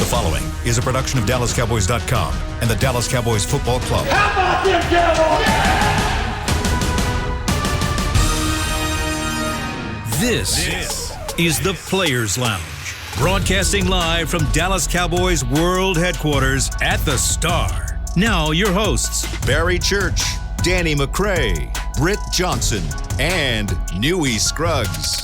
following is a production of DallasCowboys.com and the Dallas Cowboys Football Club. How about them Cowboys? This is the Players Lounge, broadcasting live from Dallas Cowboys World Headquarters at the Star. Now your hosts, Barry Church, Danny McCray, Britt Johnson, and Newy Scruggs.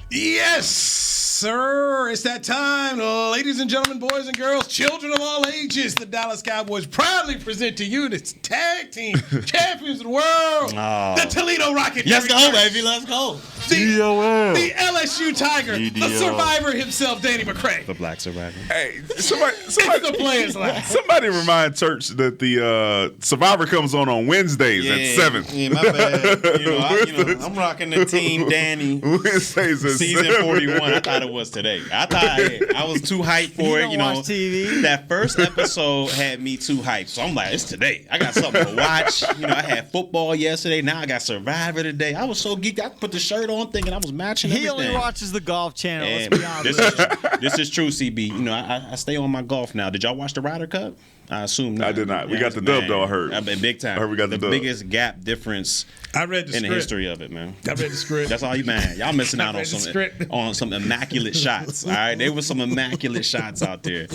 Yes, sir. It's that time. Ladies and gentlemen, boys and girls, children of all ages, the Dallas Cowboys proudly present to you the tag team champions of the world, the Toledo Rocket. Let's go, baby. Let's go. The LSU Tiger, the survivor himself, Danny McCray. The black survivor. Hey, The Players Lounge. somebody remind Church that the Survivor comes on Wednesdays at 7. Yeah, my bad. I'm rocking the team Danny. Wednesdays at Season 7. 41. I thought it was today. I was too hyped for it. Watch TV. That first episode had me too hyped. So I'm like, it's today. I got something to watch. I had football yesterday. Now I got Survivor today. I was so geeked. I put the shirt on thinking I was matching everything. He only watches the Golf Channel. Let's be honest. This is true, CB. I stay on my golf now. Did y'all watch the Ryder Cup? I assume not. I did not. We got the dub, though, I heard. I've been big time. I heard we got the dub. Biggest gap difference I read the in the script. history of it, man. I read the script. That's all you, man. Y'all missing out on some immaculate shots. All right, there was some immaculate shots out there.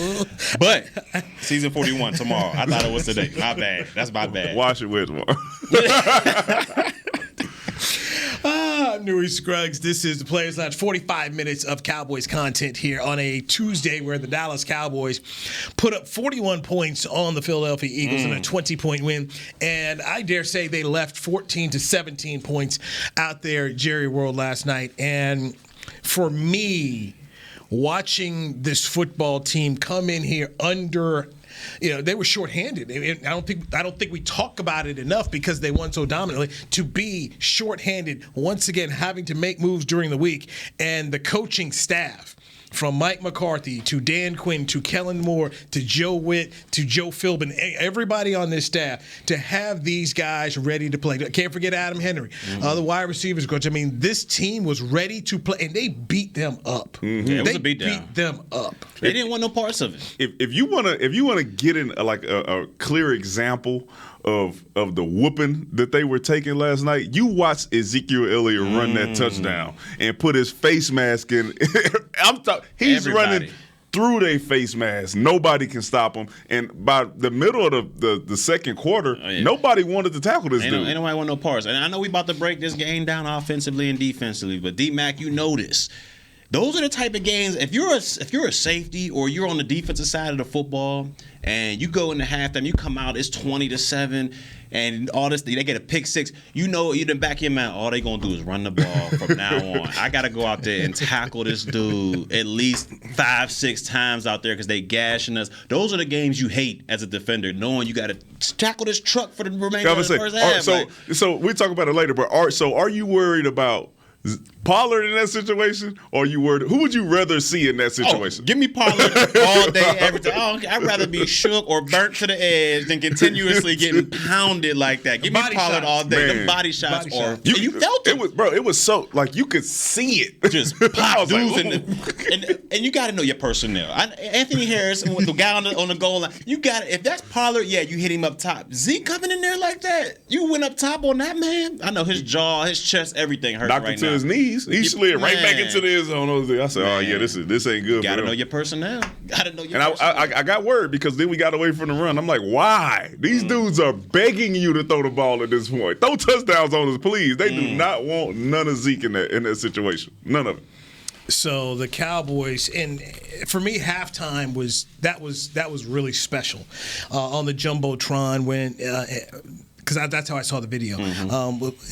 But season 41 tomorrow. I thought it was today. My bad. That's my bad. Watch it with tomorrow. Newy Scruggs. This is the Players Lounge. 45 minutes of Cowboys content here on a Tuesday where the Dallas Cowboys put up 41 points on the Philadelphia Eagles in a 20-point win. And I dare say they left 14 to 17 points out there at Jerry World last night. And for me, watching this football team come in here under – they were shorthanded. I don't think we talk about it enough because they won so dominantly. To be shorthanded, once again, having to make moves during the week, and the coaching staff, from Mike McCarthy to Dan Quinn to Kellen Moore to Joe Witt to Joe Philbin, everybody on this staff, to have these guys ready to play. Can't forget Adam Henry, the wide receivers coach. I mean, this team was ready to play, and they beat them up. Mm-hmm. Yeah, it was they a beatdown. beat them up. They didn't want no parts of it. If you wanna get in a clear example of the whooping that they were taking last night, you watch Ezekiel Elliott run that touchdown and put his face mask in. He's running through their face mask. Nobody can stop him. And by the middle of the second quarter, nobody wanted to tackle this dude. Ain't nobody want no parts. And I know we about to break this game down offensively and defensively, but D-Mac, you know this. Those are the type of games, if you're a safety or you're on the defensive side of the football and you go into halftime, you come out, it's 20-7, and all this, they get a pick six, you in the back of your mind, all they going to do is run the ball from now on. I got to go out there and tackle this dude at least 5-6 times out there because they gashing us. Those are the games you hate as a defender, knowing you got to tackle this truck for the remainder of the first half. So we talk about it later, but are you worried about Pollard in that situation, or are you worried? Who would you rather see in that situation? Give me Pollard all day, every time. I'd rather be shook or burnt to the edge than continuously getting pounded like that. Give me Pollard all day. Man. The body shots you felt it. It was so, like, you could see it. Just pop dudes and you got to know your personnel. Anthony Harris, the guy on the goal line, you got if that's Pollard, you hit him up top. Zeke coming in there like that, you went up top on that man. I know his jaw, his chest, everything hurts right now. His knees. He slid right back into the end zone. I said, "Oh yeah, this ain't good." Gotta for him. know your personnel. Gotta know your. And I got worried because then we got away from the run. I'm like, why? These dudes are begging you to throw the ball at this point. Throw touchdowns on us, please. They do not want none of Zeke in that situation. None of it. So the Cowboys, and for me, halftime was really special on the Jumbotron when. Because that's how I saw the video,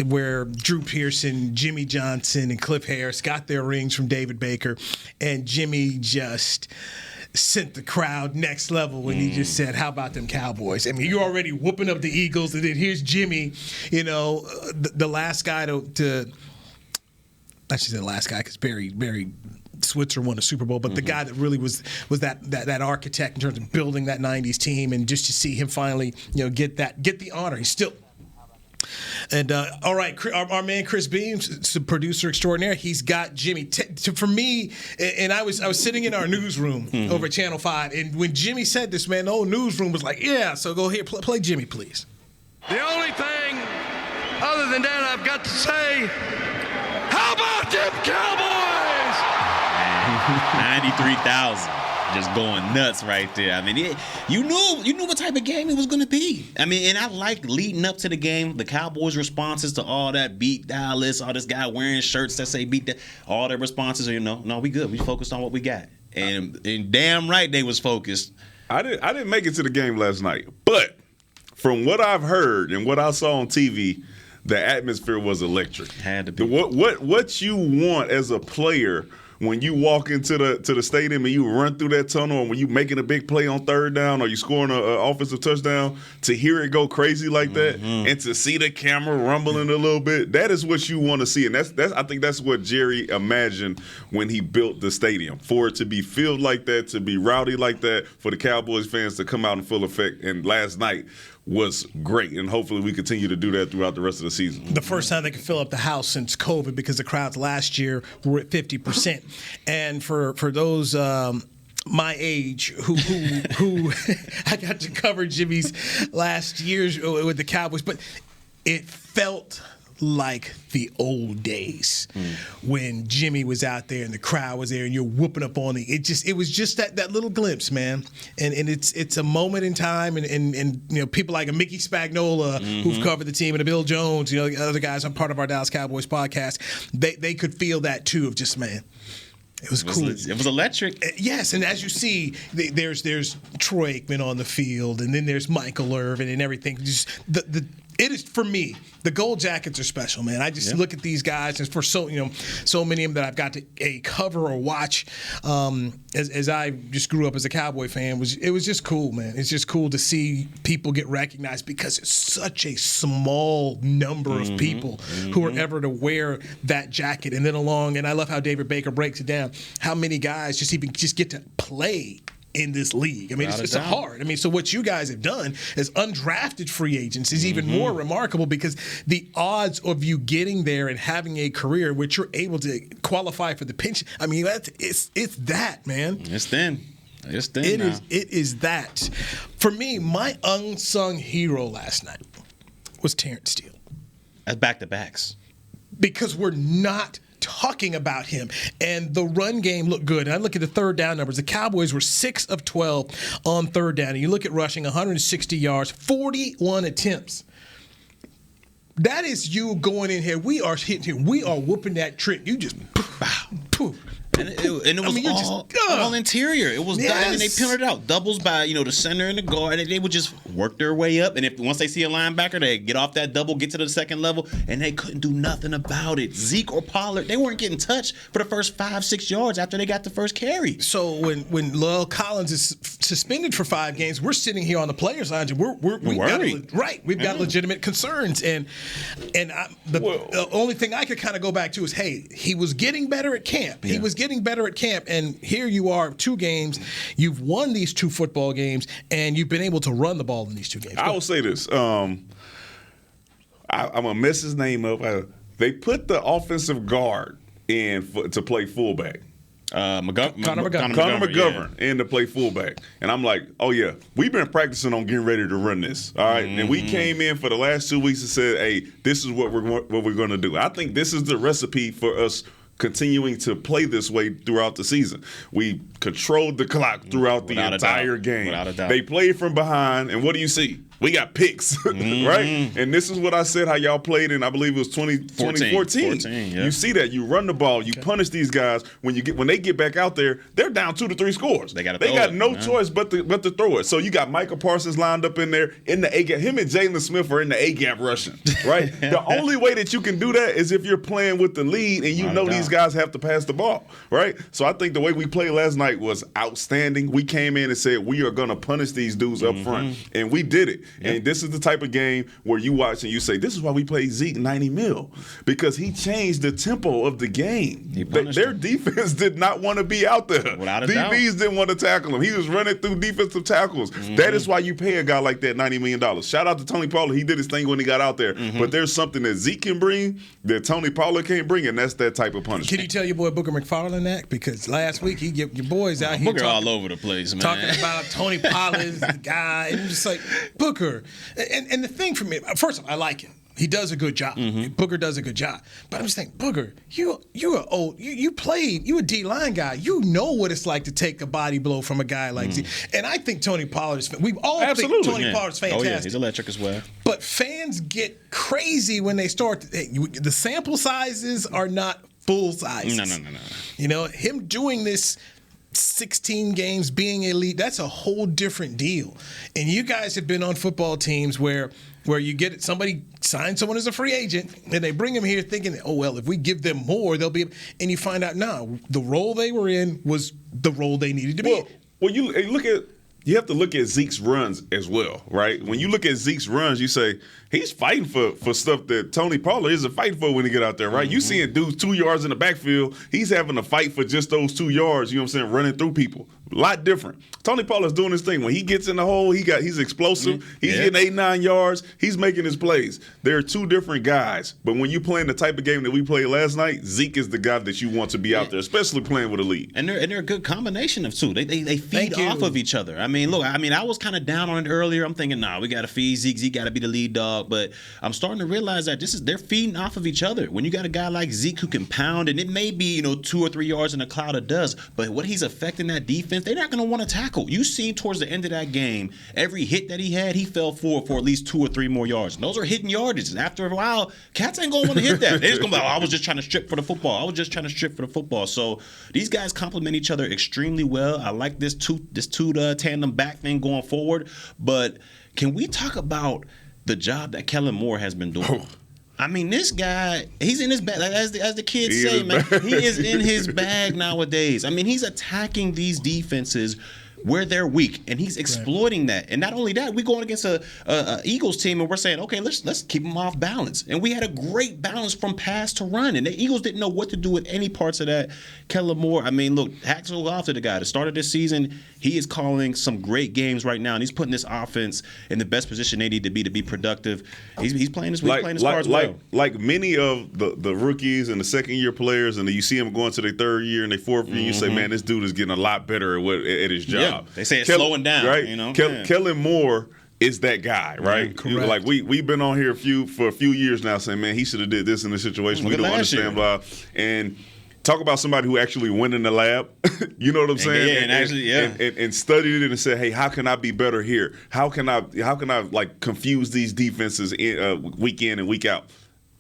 where Drew Pearson, Jimmy Johnson, and Cliff Harris got their rings from David Baker, and Jimmy just sent the crowd next level when he just said, "How about them Cowboys?" I mean, you're already whooping up the Eagles, and then here's Jimmy, the last guy to I should say the last guy because Barry Switzer won a Super Bowl, but the guy that really was that architect in terms of building that '90s team, and just to see him finally, get the honor. He's still And all right, our man Chris Beams, the producer extraordinaire, he's got Jimmy. For me, and I was sitting in our newsroom over at Channel 5, and when Jimmy said this, man, the whole newsroom was like, yeah, so go here, play Jimmy, please. The only thing other than that I've got to say, how about them Cowboys? 93,000. Just going nuts right there. I mean, you knew what type of game it was going to be. I mean, and I like leading up to the game, the Cowboys' responses to all that beat Dallas, all this guy wearing shirts that say beat that, all their responses are, no, we good. We focused on what we got. And damn right they was focused. I didn't make it to the game last night, but from what I've heard and what I saw on TV, the atmosphere was electric. Had to be. What you want as a player when you walk into the stadium and you run through that tunnel, and when you making a big play on third down or you scoring an offensive touchdown, to hear it go crazy like that and to see the camera rumbling a little bit, that is what you want to see. And that's I think that's what Jerry imagined when he built the stadium, for it to be filled like that, to be rowdy like that, for the Cowboys fans to come out in full effect. And last night was great, and hopefully we continue to do that throughout the rest of the season. The first time they could fill up the house since COVID, because the crowds last year were at 50%. And for those my age who I got to cover Jimmy's last years with the Cowboys, but it felt like the old days when Jimmy was out there and the crowd was there and you're whooping up on it was just that little glimpse, man. And it's a moment in time, and people like a Mickey Spagnola who've covered the team, and a Bill Jones, other guys, I'm part of our Dallas Cowboys podcast, they could feel that too, of just, man, it was cool. It was electric. Yes, and as you see, there's Troy Aikman on the field, and then there's Michael Irvin and everything. Just it is, for me, the gold jackets are special, man. I just look at these guys, and for so many of them that I've got to cover or watch, as I just grew up as a Cowboy fan, it was just cool, man. It's just cool to see people get recognized, because it's such a small number of people who are ever to wear that jacket. And then and I love how David Baker breaks it down, how many guys just get to play in this league. I mean, it's hard. I mean, so what you guys have done as undrafted free agents is even more remarkable, because the odds of you getting there and having a career which you're able to qualify for the pension, I mean, it's that, man. It's thin. It is that. For me, my unsung hero last night was Terrence Steele. That's back-to-backs. Because we're not talking about him, and the run game looked good. And I look at the third down numbers. The Cowboys were 6 of 12 on third down. And you look at rushing, 160 yards, 41 attempts. That is you going in here. We are hitting here. We are whooping that trick. You just poof. And it was all interior. It was, I mean, they pinned it out. Doubles by, the center and the guard, and they would just work their way up. And once they see a linebacker, they get off that double, get to the second level, and they couldn't do nothing about it. Zeke or Pollard, they weren't getting touched for the first 5-6 yards after they got the first carry. So when La'el Collins is suspended for 5 games, we're sitting here on the players' lounge, and we're worried. We've got legitimate concerns, and the only thing I could kind of go back to is, hey, he was getting better at camp. He was getting better at camp, and here you are, 2 games. You've won these 2 football games, and you've been able to run the ball in these 2 games. I will say this. I'm going to mess his name up. They put the offensive guard in to play fullback. Connor McGovern in to play fullback. And I'm like, oh, yeah, we've been practicing on getting ready to run this. All right. And we came in for the last 2 weeks and said, hey, this is what we're going to do. I think this is the recipe for us continuing to play this way throughout the season. We controlled the clock throughout the entire game. Without a doubt. They played from behind, and what do you see? We got picks, right? And this is what I said, how y'all played in, I believe it was 2014. You see that. You run the ball. You punish these guys. When they get back out there, they're down 2 to 3 scores. They got no choice but to throw it. So you got Micah Parsons lined up in there in the A-gap. Him and Jalen Smith are in the A-gap rushing, right? The only way that you can do that is if you're playing with the lead and these guys have to pass the ball, right? So I think the way we played last night was outstanding. We came in and said we are going to punish these dudes up front, and we did it. And this is the type of game where you watch and you say, this is why we played Zeke 90 mil, because he changed the tempo of the game. Their defense did not want to be out there. Without a doubt. DBs didn't want to tackle him. He was running through defensive tackles. That is why you pay a guy like that $90 million. Shout out to Tony Pollard. He did his thing when he got out there. But there's something that Zeke can bring that Tony Pollard can't bring, and that's that type of punishment. Can you tell your boy Booker McFarland that? Because last week he get your boys out here Booker all over the place, man. Talking about Tony Pollard's the guy, and just like Booker. And the thing for me, first of all, I like him. He does a good job. Booker does a good job. But I'm just thinking, Booker, you are old. You played. You a D-line guy. You know what it's like to take a body blow from a guy like Zeke. And I think Tony Pollard is. We all think Tony Pollard's fantastic. Oh yeah, he's electric as well. But fans get crazy when they start. The sample sizes are not full sizes. No. You know, him doing this 16 games, being elite, that's a whole different deal. And you guys have been on football teams where you get it, somebody signs someone as a free agent, and they bring him here thinking, oh, well, if we give them more, they'll be, and you find out, no, the role they were in was the role they needed to be in. Well, you have to look at Zeke's runs as well, right? When you look at Zeke's runs, you say he's fighting for stuff that Tony Pollard isn't fighting for when he get out there, right? You seeing dudes 2 yards in the backfield, he's having to fight for just those 2 yards, you know what I'm saying, running through people. A lot different. Tony Pollard's doing his thing. When he gets in the hole, he's explosive. He's getting 8-9 yards. He's making his plays. There are two different guys. But when you're playing the type of game that we played last night, Zeke is the guy that you want to be out there, especially playing with a lead. And they're a good combination of two. They feed off of each other. I mean, look, I was kind of down on it earlier. I'm thinking, we got to feed Zeke. Zeke got to be the lead dog. But I'm starting to realize that they're feeding off of each other. When you got a guy like Zeke who can pound, and it may be 2 or 3 yards in a cloud of dust, but what he's affecting that defense, they're not going to want to tackle. You see towards the end of that game, every hit that he had, he fell for at least 2 or 3 more yards. And those are hitting yardages. After a while, cats ain't going to want to hit that. They're just going to be like, I was just trying to strip for the football. So these guys complement each other extremely well. I like this two tandem back thing going forward. But can we talk about the job that Kellen Moore has been doing? I mean, this guy, he's in his bag. Like, as the kids say, man, he is in his bag nowadays. I mean, he's attacking these defenses where they're weak, and he's exploiting that. And not only that, we're going against a Eagles team, and we're saying, okay, let's keep them off balance. And we had a great balance from pass to run, and the Eagles didn't know what to do with any parts of that. Kellen Moore, I mean, look, hats off to the guy. The start of this season, he is calling some great games right now, and he's putting this offense in the best position they need to be productive. He's playing his cards well. Like many of the rookies and the second-year players, and you see them going to their third year and their fourth year, you say, man, this dude is getting a lot better at his job. Yeah. They say it's slowing down, right? Kellen Moore is that guy, right? Correct. Like we've been on here for a few years now saying, man, he should have did this in this situation. We don't understand blah. And talk about somebody who actually went in the lab. You know what I'm saying? And studied it and said, hey, how can I be better here? How can I like confuse these defenses week in and week out?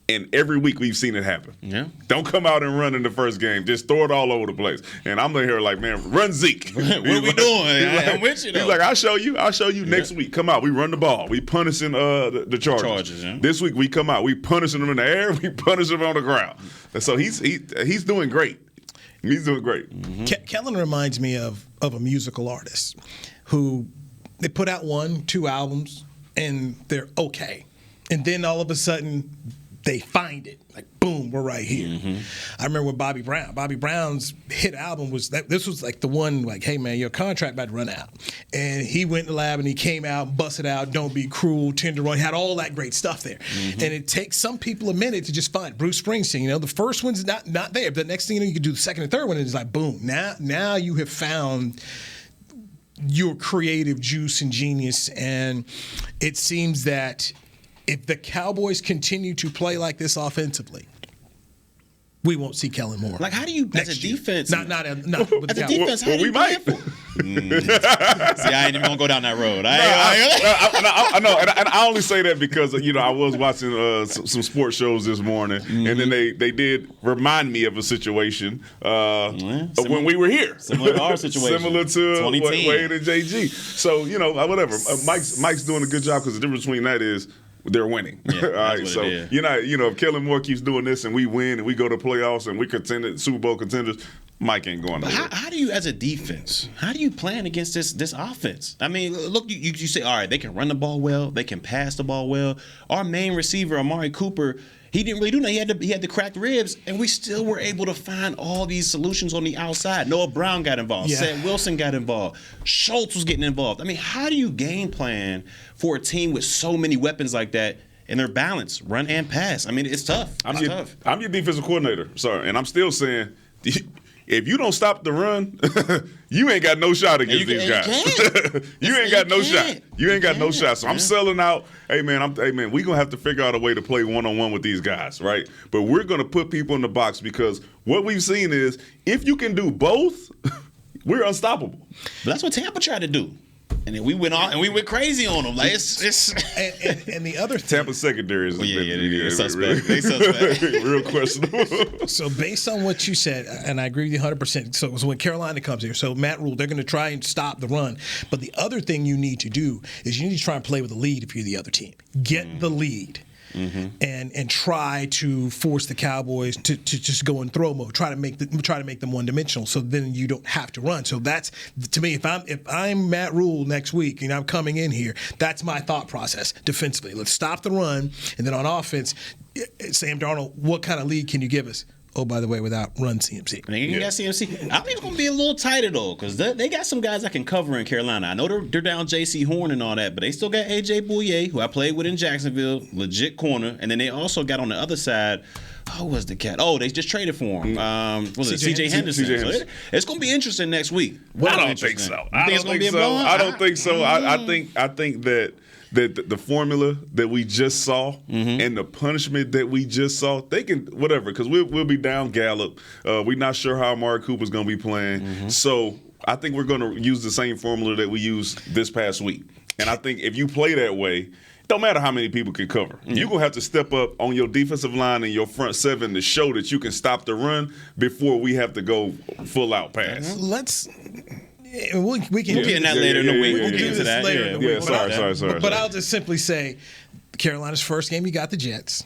And every week we've seen it happen. Yeah. Don't come out and run in the first game. Just throw it all over the place. And I'm here like, man, run Zeke. What are we doing? I'm with you, though. He's like, I'll show you next week. Come out. We run the ball. We punishing the Chargers. This week we come out. We punishing them in the air. We punish them on the ground. And so he's doing great. He's doing great. Mm-hmm. Kellen reminds me of a musical artist who they put out 1-2 albums and they're okay. And then all of a sudden they find it. Like, boom, we're right here. Mm-hmm. I remember with Bobby Brown. Bobby Brown's hit album was that. This was like the one, like, hey, man, your contract about to run out. And he went in the lab and he came out, busted out, Don't Be Cruel, Tenderloin, had all that great stuff there. Mm-hmm. And it takes some people a minute to just find Bruce Springsteen. The first one's not there. But the next thing you can do the second and third one, and it's like, boom, now you have found your creative juice and genius. And it seems that if the Cowboys continue to play like this offensively, we won't see Kellen Moore. Like, how do you, as a defense? Not with the Cowboys. Defense, how do you might. See, I ain't even gonna go down that road. I know, and I only say that because I was watching some sports shows this morning, and then they did remind me of a situation when we were here, similar to our situation, similar to Wade and JG. So whatever. Mike's doing a good job because the difference between that is they're winning. Yeah, all right, so if Kellen Moore keeps doing this and we win and we go to playoffs and we Super Bowl contenders, Mike ain't going But nowhere. how do you, as a defense, how do you plan against this offense? I mean, look, you say, all right, they can run the ball well, they can pass the ball well. Our main receiver, Amari Cooper, he didn't really do that. He had the cracked ribs, and we still were able to find all these solutions on the outside. Noah Brown got involved. Yeah. Seth Wilson got involved. Schultz was getting involved. I mean, how do you game plan for a team with so many weapons like that? And they're balanced, run and pass. I mean, it's tough. I'm Tough. your defensive coordinator. Sorry, and I'm still saying, if you don't stop the run, you ain't got no shot against these guys. You ain't got no shot. You ain't got no shot. So I'm selling out. Hey man, we gonna have to figure out a way to play one-on-one with these guys, right? But we're gonna put people in the box because what we've seen is if you can do both, we're unstoppable. But that's what Tampa tried to do. And then we went on and we went crazy on them. Like it's And the other thing, Tampa secondary is they're suspect. They suspect. real questionable. so based on what you said, and I agree with you 100%. So when Carolina comes here, so Matt Rule, they're going to try and stop the run. But the other thing you need to do is you need to try and play with a lead if you're the other team. Get the lead. And try to force the Cowboys to just go in throw mode. Try to make them one dimensional. So then you don't have to run. So that's, to me, if I'm Matt Rule next week and I'm coming in here, that's my thought process defensively. Let's stop the run, and then on offense, Sam Darnold, what kind of lead can you give us? Oh, by the way, without run CMC. You got CMC. I think it's going to be a little tighter, though, because they got some guys that can cover in Carolina. I know they're down J.C. Horn and all that, but they still got A.J. Bouye, who I played with in Jacksonville, legit corner. And then they also got on the other side, who was the cat? Oh, they just traded for him. Was it C.J. Henderson? C.J. Henderson. So it's going to be interesting next week. I don't think so. I don't think so. I think that the formula that we just saw and the punishment that we just saw, they can whatever, because we'll be down Gallup. We're not sure how Amari Cooper's going to be playing. So I think we're going to use the same formula that we used this past week. And I think if you play that way, it don't matter how many people can cover. You're going to have to step up on your defensive line and your front seven to show that you can stop the run before we have to go full out pass. We can get in that later in the week. We'll do this later in the week. Sorry. But I'll just simply say, Carolina's first game, you got the Jets.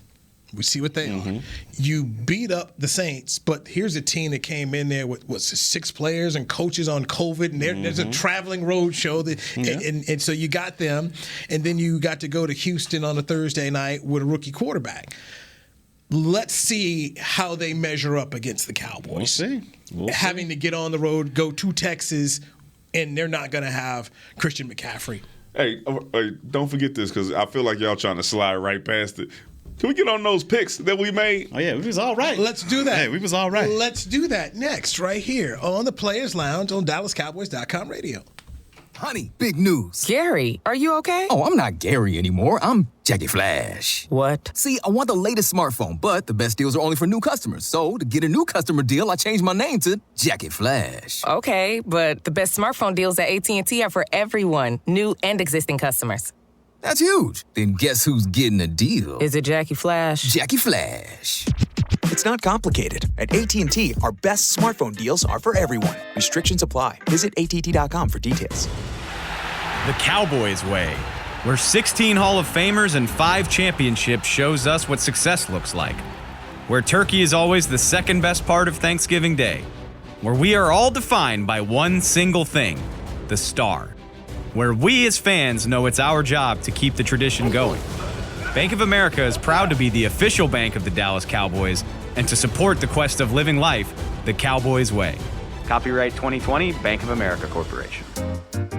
We see what they are. You beat up the Saints, but here's a team that came in there with 6 players and coaches on COVID, and there's a traveling road show. And so you got them, and then you got to go to Houston on a Thursday night with a rookie quarterback. Let's see how they measure up against the Cowboys. We'll see. Having to get on the road, go to Texas, and they're not going to have Christian McCaffrey. Hey, don't forget this, because I feel like y'all trying to slide right past it. Can we get on those picks that we made? Oh, yeah, we was all right. Let's do that. Hey, we was all right. Let's do that next, right here on the Players Lounge on DallasCowboys.com radio. Honey, big news. Gary, are you okay? Oh, I'm not Gary anymore. I'm Jackie Flash. What? See, I want the latest smartphone, but the best deals are only for new customers. So, to get a new customer deal, I changed my name to Jackie Flash. Okay, but the best smartphone deals at AT&T are for everyone, new and existing customers. That's huge. Then guess who's getting a deal? Is it Jackie Flash? Jackie Flash. It's not complicated. At AT&T, our best smartphone deals are for everyone. Restrictions apply. Visit att.com for details. The Cowboys way, where 16 Hall of Famers and 5 championships shows us what success looks like. Where turkey is always the second best part of Thanksgiving Day. Where we are all defined by one single thing, the star. Where we as fans know it's our job to keep the tradition going. Bank of America is proud to be the official bank of the Dallas Cowboys and to support the quest of living life the Cowboys way. Copyright 2020, Bank of America Corporation.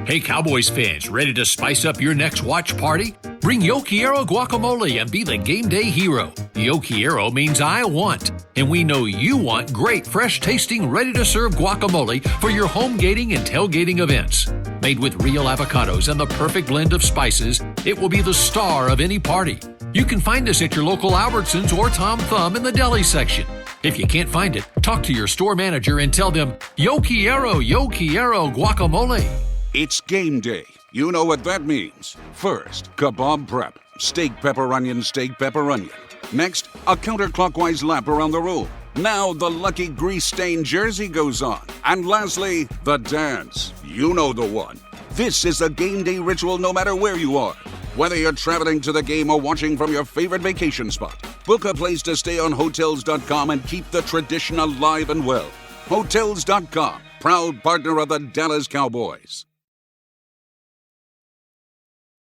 Hey Cowboys fans, ready to spice up your next watch party? Bring Yo Quiero guacamole and be the game day hero. Yo Quiero means I want, and we know you want great, fresh-tasting, ready-to-serve guacamole for your home gating and tailgating events. Made with real avocados and the perfect blend of spices, it will be the star of any party. You can find us at your local Albertsons or Tom Thumb in the deli section. If you can't find it, talk to your store manager and tell them, Yo Quiero guacamole. It's game day. You know what that means. First, kebab prep. Steak, pepper, onion, steak, pepper, onion. Next, a counterclockwise lap around the room. Now the lucky grease-stained jersey goes on. And lastly, the dance. You know the one. This is a game day ritual no matter where you are. Whether you're traveling to the game or watching from your favorite vacation spot, book a place to stay on Hotels.com and keep the tradition alive and well. Hotels.com, proud partner of the Dallas Cowboys.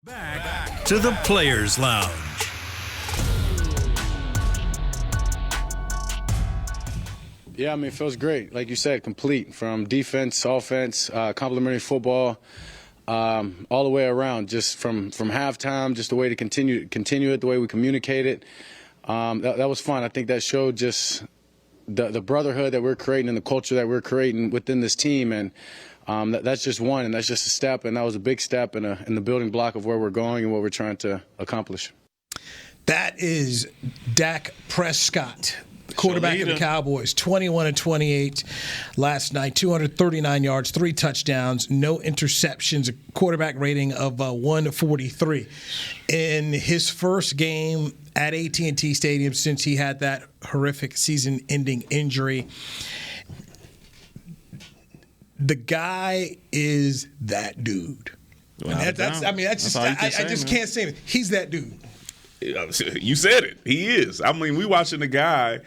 Back to the Players Lounge. Yeah, I mean, it feels great. Like you said, complete from defense, offense, complimentary football, all the way around. Just from halftime, just the way to continue it, the way we communicate it. That was fun. I think that showed just the brotherhood that we're creating and the culture that we're creating within this team. And that's just one, and that's just a step. And that was a big step in the building block of where we're going and what we're trying to accomplish. That is Dak Prescott, quarterback of the Cowboys, 21-28 last night, 239 yards, 3 touchdowns, no interceptions, a quarterback rating of 143. In his first game at AT&T Stadium since he had that horrific season-ending injury, the guy is that dude. I just can't say it. He's that dude. You said it. He is. I mean, we watching the guy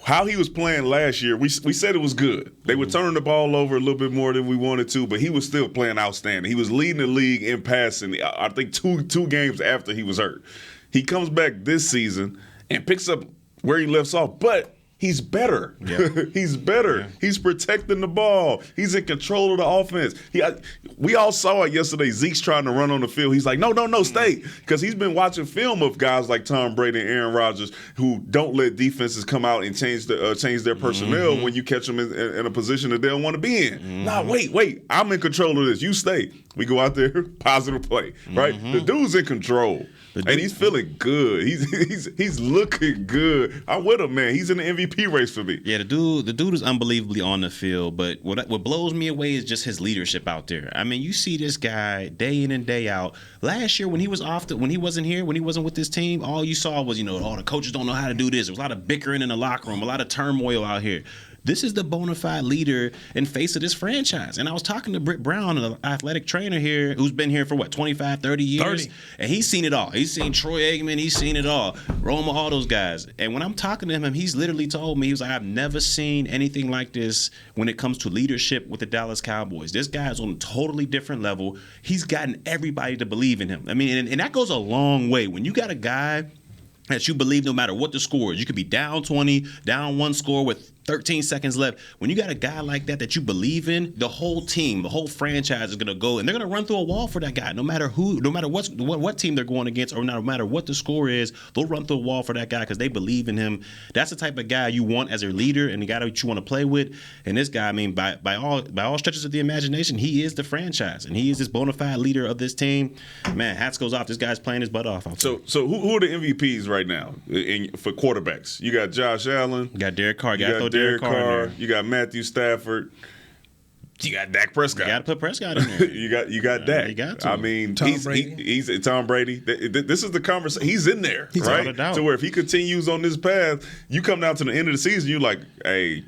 how he was playing last year. We said it was good. They were turning the ball over a little bit more than we wanted to, but he was still playing outstanding. He was leading the league in passing. I think two games after he was hurt. He comes back this season and picks up where he left off, but he's better. Yeah. He's better. Yeah. He's protecting the ball. He's in control of the offense. We all saw it yesterday. Zeke's trying to run on the field. He's like, no, stay. Because he's been watching film of guys like Tom Brady and Aaron Rodgers who don't let defenses come out and change their personnel when you catch them in a position that they don't want to be in. Nah, wait. I'm in control of this. You stay. We go out there, positive play, right? The dude's in control. And he's feeling good. He's looking good. I'm with him, man. He's in the MVP race for me. Yeah, the dude is unbelievably on the field. But what blows me away is just his leadership out there. I mean, you see this guy day in and day out. Last year when he wasn't here, when he wasn't with this team, all you saw was the coaches don't know how to do this. There was a lot of bickering in the locker room, a lot of turmoil out here. This is the bona fide leader and face of this franchise. And I was talking to Britt Brown, an athletic trainer here, who's been here for 25, 30 years? 30. And he's seen it all. He's seen Troy Aikman. He's seen it all. Roma, all those guys. And when I'm talking to him, he's literally told me, he was like, I've never seen anything like this when it comes to leadership with the Dallas Cowboys. This guy's on a totally different level. He's gotten everybody to believe in him. I mean, and that goes a long way. When you got a guy that you believe no matter what the score is, you could be down 20, down 1 score with 13 seconds left. When you got a guy like that you believe in, the whole team, the whole franchise is going to go, and they're going to run through a wall for that guy. No matter what team they're going against, or no matter what the score is, they'll run through a wall for that guy because they believe in him. That's the type of guy you want as a leader and the guy that you want to play with. And this guy, I mean, by all stretches of the imagination, he is the franchise, and he is this bona fide leader of this team. Man, hats goes off. This guy's playing his butt off. So who are the MVPs right now for quarterbacks? You got Josh Allen. You got Derek Carr. You got Derek Carr. You got Matthew Stafford. You got Dak Prescott. You got to put Prescott in there. you got Dak. You got to. I mean, Tom Brady. He's Tom Brady. This is the conversation. He's in there, right? So where if he continues on this path, you come down to the end of the season, you're like, hey,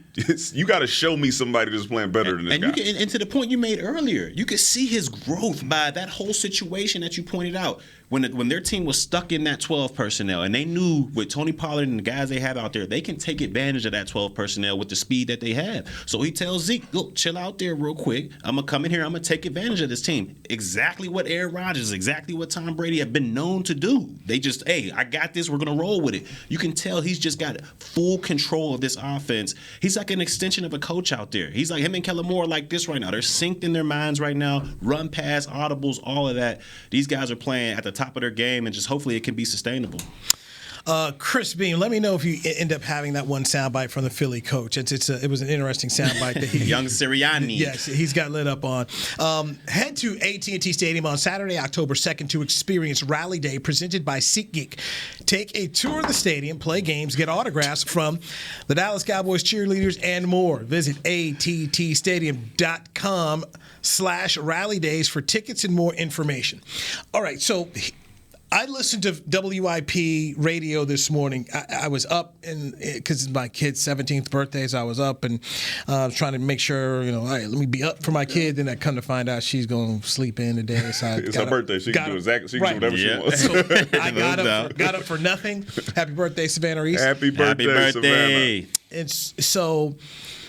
you got to show me somebody that's playing better than this guy. And to the point you made earlier, you could see his growth by that whole situation that you pointed out. When their team was stuck in that 12 personnel, and they knew with Tony Pollard and the guys they have out there, they can take advantage of that 12 personnel with the speed that they have. So he tells Zeke, look, chill out there real quick. I'm going to come in here. I'm going to take advantage of this team. Exactly what Aaron Rodgers, exactly what Tom Brady have been known to do. They just, hey, I got this. We're going to roll with it. You can tell he's just got full control of this offense. He's like an extension of a coach out there. He's like him and Kellen Moore like this right now. They're synced in their minds right now. Run, pass, audibles, all of that. These guys are playing at the top of their game, and just hopefully it can be sustainable. Chris Beam, let me know if you end up having that one soundbite from the Philly coach. It was an interesting soundbite that he young Sirianni. Yes, he's got lit up on. Head to AT&T Stadium on Saturday, October 2nd to experience Rally Day presented by SeatGeek. Take a tour of the stadium, play games, get autographs from the Dallas Cowboys cheerleaders and more. Visit attstadium.com/Rally Days for tickets and more information. All right, so I listened to WIP radio this morning. I was up, and because it's my kid's 17th birthday, so I was up and trying to make sure, all right, let me be up for my kid. Then I come to find out she's going to sleep in today. So it's her birthday. She can do exactly. She can do whatever she wants. So I got up for nothing. Happy birthday, Savannah Reese. Happy birthday, Savannah. And so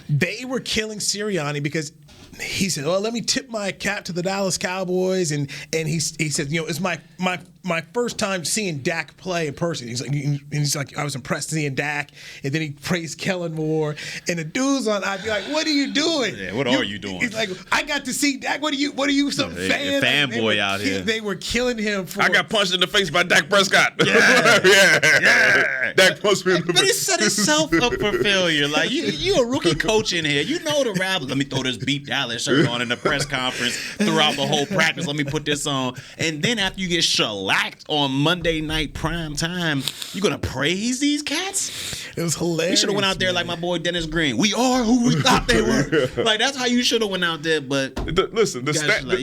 they were killing Sirianni because he said, "Well, let me tip my cap to the Dallas Cowboys," and he said, "It's my first time seeing Dak play in person." He's like, "I was impressed seeing Dak," and then he praised Kellen Moore, and the dudes I'd be like, "What are you doing? Yeah, what are you doing?" He's like, "I got to see Dak. What are you some fan? Fanboy out here?" They were killing him for. I got punched in the face by Dak Prescott. Yeah. Dak punched me in the face. But he set himself up for failure. Like you a rookie coach in here. You know the rap. Let me throw this beat Dallas shirt on in the press conference throughout the whole practice. Let me put this on. And then after you get shellacked on Monday night prime time, you gonna praise these cats? It was hilarious. You should have went out there like my boy Dennis Green. We are who we thought they were. Like that's how you should have went out there. But listen, you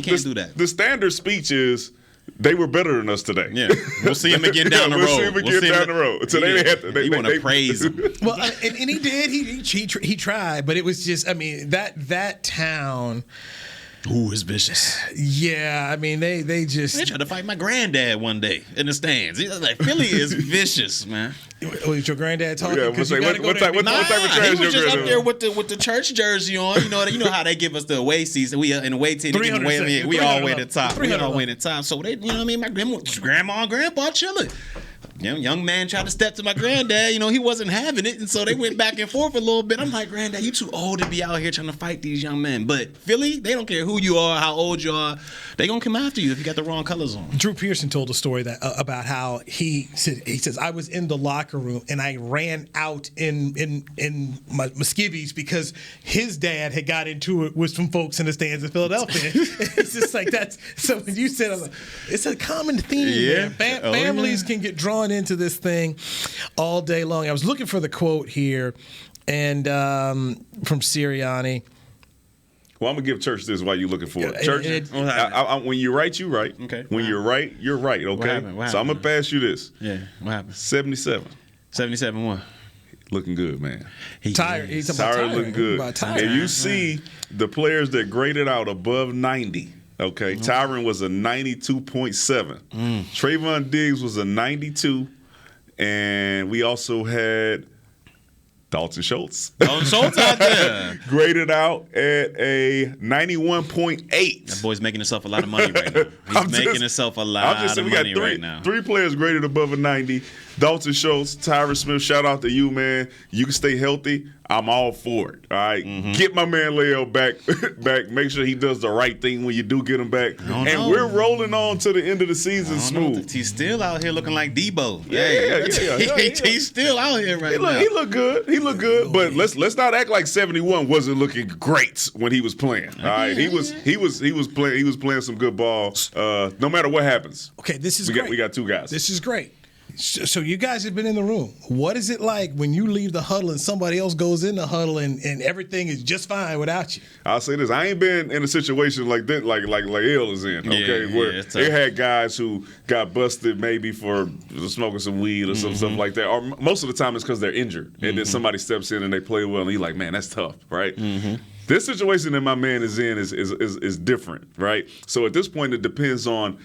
can't do that. The standard speech is, they were better than us today. Yeah, we'll see him again down the road. We'll see him again down the road. Today they had to. You want to praise him? Well, and he did. He tried, but it was just. I mean, that town. Ooh, it's vicious. Yeah, I mean they tried to fight my granddad one day in the stands. He's like, Philly is vicious, man. Was your granddad talking? Yeah, what type of trash he was just up there with with the church jersey on. You know how they give us the away season. We in the away team. We all way to the top. We all way to the top. So they, you know what I mean. My grandma and grandpa chilling. Young man tried to step to my granddad. He wasn't having it, and so they went back and forth a little bit. I'm like, Granddad, you too old to be out here trying to fight these young men. But Philly, they don't care who you are, how old you are. They gonna come after you if you got the wrong colors on. Drew Pearson told a story about how he says I was in the locker room and I ran out in my skivvies because his dad had got into it with some folks in the stands in Philadelphia. It's just like that's so when you said it's a common theme. Yeah. Man. Families can get drawn into this thing all day long. I was looking for the quote here, and from Sirianni. Well, I'm gonna give Church this while you're looking for it. Church, when you're right, you're right. Okay. When you're right, you're right. Okay. What happened? So I'm gonna pass you this. Yeah. What happened? 77. 77 what? Looking good, man. Tired. He's tired. Looking good. And you see the players that graded out above 90. Okay, Tyron was a 92.7. Trayvon Diggs was a 92, and we also had Dalton Schultz. Dalton Schultz out there. Graded out at a 91.8. That boy's making himself a lot of money right now. He's making himself a lot of money right now. Three players graded above a 90. Dalton Schultz, Tyron Smith, shout out to you, man. You can stay healthy. I'm all for it. All right. Get my man Leo back. Make sure he does the right thing when you do get him back. And we're rolling on to the end of the season smooth. He's still out here looking like Debo. Yeah. He's still out here now. He looked good. He looked good. But let's not act like 71 wasn't looking great when he was playing. All right. He was playing some good ball. No matter what happens. Okay, this is great. We got two guys. This is great. So you guys have been in the room. What is it like when you leave the huddle and somebody else goes in the huddle and everything is just fine without you? I'll say this. I ain't been in a situation like that, like L is in, okay, where they had guys who got busted maybe for smoking some weed or something like that. Or most of the time it's because they're injured. And then somebody steps in and they play well and he's like, man, that's tough, right? This situation that my man is in is different, right? So at this point it depends on